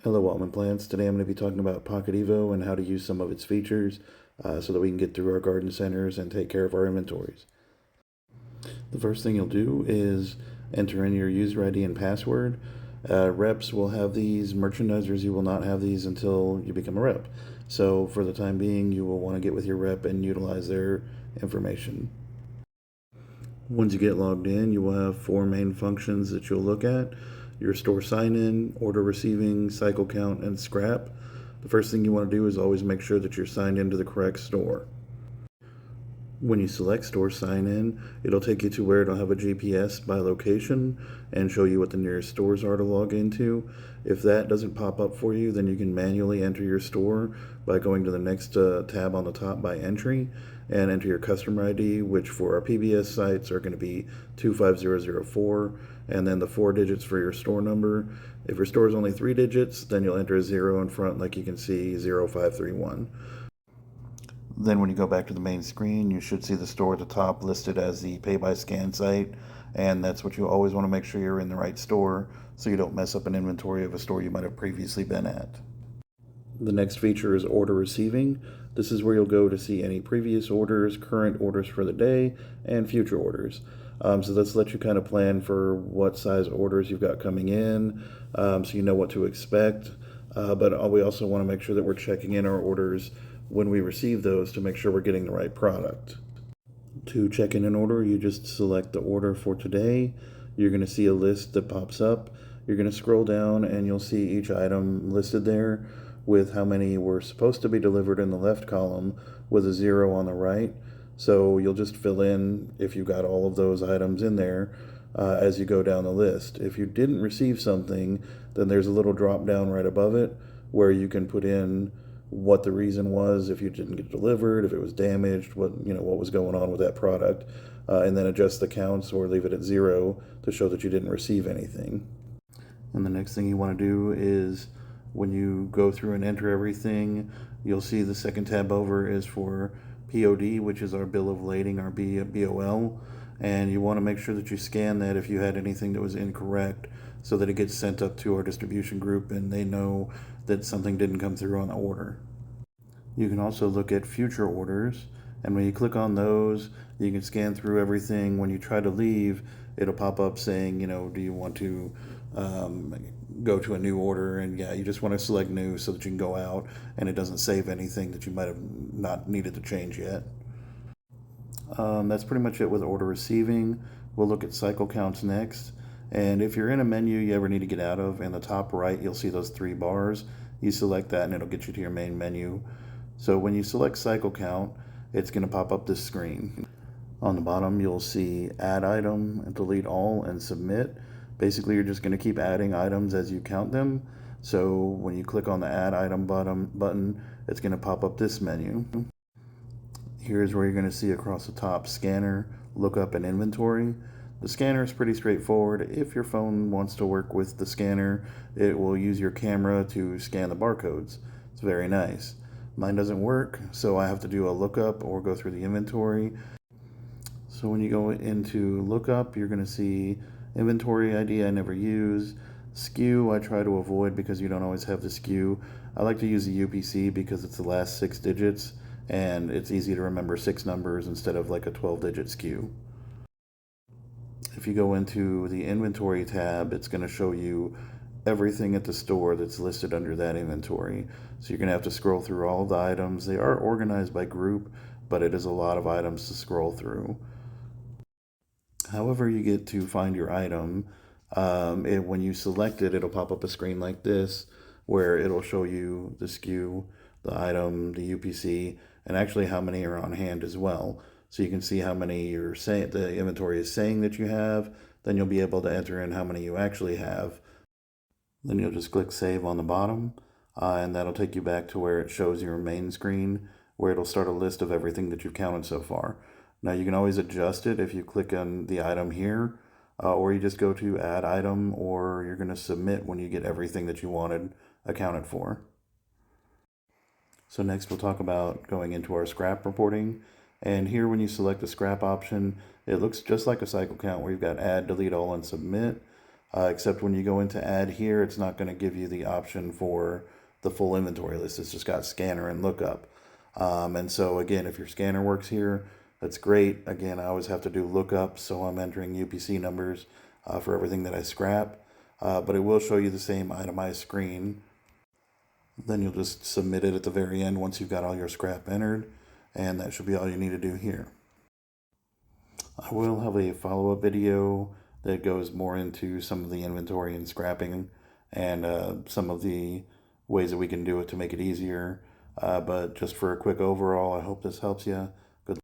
Hello, Almond Plants. Today I'm going to be talking about Pocketevo and how to use some of its features so that we can get through our garden centers and take care of our inventories. The first thing you'll do is enter in your user ID and password. Reps will have these, merchandisers, you will not have these until you become a rep. So for the time being, you will want to get with your rep and utilize their information. Once you get logged in, you will have four main functions that you'll look at: your store sign in, order receiving, cycle count, and scrap. The first thing you want to do is always make sure that you're signed into the correct store. When you select store sign in, it'll take you to where it'll have a GPS by location and show you what the nearest stores are to log into. If that doesn't pop up for you, then you can manually enter your store by going to the next tab on the top by entry and enter your customer ID, which for our PBS sites are going to be 25004, and then the 4 digits for your store number. If your store is only 3 digits, then you'll enter a 0 in front, like you can see, 0531. Then when you go back to the main screen, you should see the store at the top listed as the pay by scan site, and that's what you always want to make sure you're in the right store so you don't mess up an inventory of a store you might have previously been at. The next feature is order receiving. This is where you'll go to see any previous orders, current orders for the day, and future orders. So this lets you kind of plan for what size orders you've got coming in, so you know what to expect. But we also want to make sure that we're checking in our orders when we receive those to make sure we're getting the right product. To check in an order, you just select the order for today. You're going to see a list that pops up. You're going to scroll down and you'll see each item listed there with how many were supposed to be delivered in the left column with a 0 on the right. So you'll just fill in if you got all of those items in there as you go down the list. If you didn't receive something, then there's a little drop down right above it where you can put in what the reason was, if you didn't get delivered, if it was damaged, what was going on with that product, and then adjust the counts or leave it at 0 to show that you didn't receive anything. And the next thing you want to do is when you go through and enter everything, you'll see the second tab over is for POD, which is our bill of lading, our BOL, and you want to make sure that you scan that if you had anything that was incorrect so that it gets sent up to our distribution group and they know that something didn't come through on the order. You can also look at future orders, and when you click on those, you can scan through everything. When you try to leave, it'll pop up saying, do you want to go to a new order? And yeah, you just want to select new so that you can go out and it doesn't save anything that you might have not needed to change yet. That's pretty much it with order receiving. We'll look at cycle counts next. And if you're in a menu you ever need to get out of, in the top right, you'll see those 3 bars. You select that and it'll get you to your main menu. So when you select cycle count, it's going to pop up this screen. On the bottom, you'll see add item and delete all and submit. Basically, you're just going to keep adding items as you count them. So when you click on the add item button, it's going to pop up this menu. Here's where you're going to see across the top scanner, lookup, and inventory. The scanner is pretty straightforward. If your phone wants to work with the scanner, it will use your camera to scan the barcodes. It's very nice. Mine doesn't work, so I have to do a lookup or go through the inventory. So when you go into lookup, you're going to see inventory ID I never use. SKU I try to avoid because you don't always have the SKU. I like to use the UPC because it's the last 6 digits and it's easy to remember 6 numbers instead of like a 12-digit SKU. If you go into the inventory tab, it's going to show you everything at the store that's listed under that inventory. So you're going to have to scroll through all of the items. They are organized by group, but it is a lot of items to scroll through. However you get to find your item, when you select it, it'll pop up a screen like this where it'll show you the SKU, the item, the UPC, and actually how many are on hand as well. So you can see how many you're saying the inventory is saying that you have. Then you'll be able to enter in how many you actually have. Then you'll just click save on the bottom, and that'll take you back to where it shows your main screen, where it'll start a list of everything that you've counted so far. Now you can always adjust it if you click on the item here, or you just go to add item, or you're going to submit when you get everything that you wanted accounted for. So next we'll talk about going into our scrap reporting. And here when you select the scrap option, it looks just like a cycle count where you've got add, delete all, and submit. except when you go into add here, it's not going to give you the option for the full inventory list. It's just got scanner and lookup. And so again, if your scanner works here, that's great. Again, I always have to do lookup, so I'm entering UPC numbers for everything that I scrap. But it will show you the same itemized screen. Then you'll just submit it at the very end once you've got all your scrap entered, and that should be all you need to do here. I will have a follow-up video that goes more into some of the inventory and scrapping and some of the ways that we can do it to make it easier. But just for a quick overall, I hope this helps you.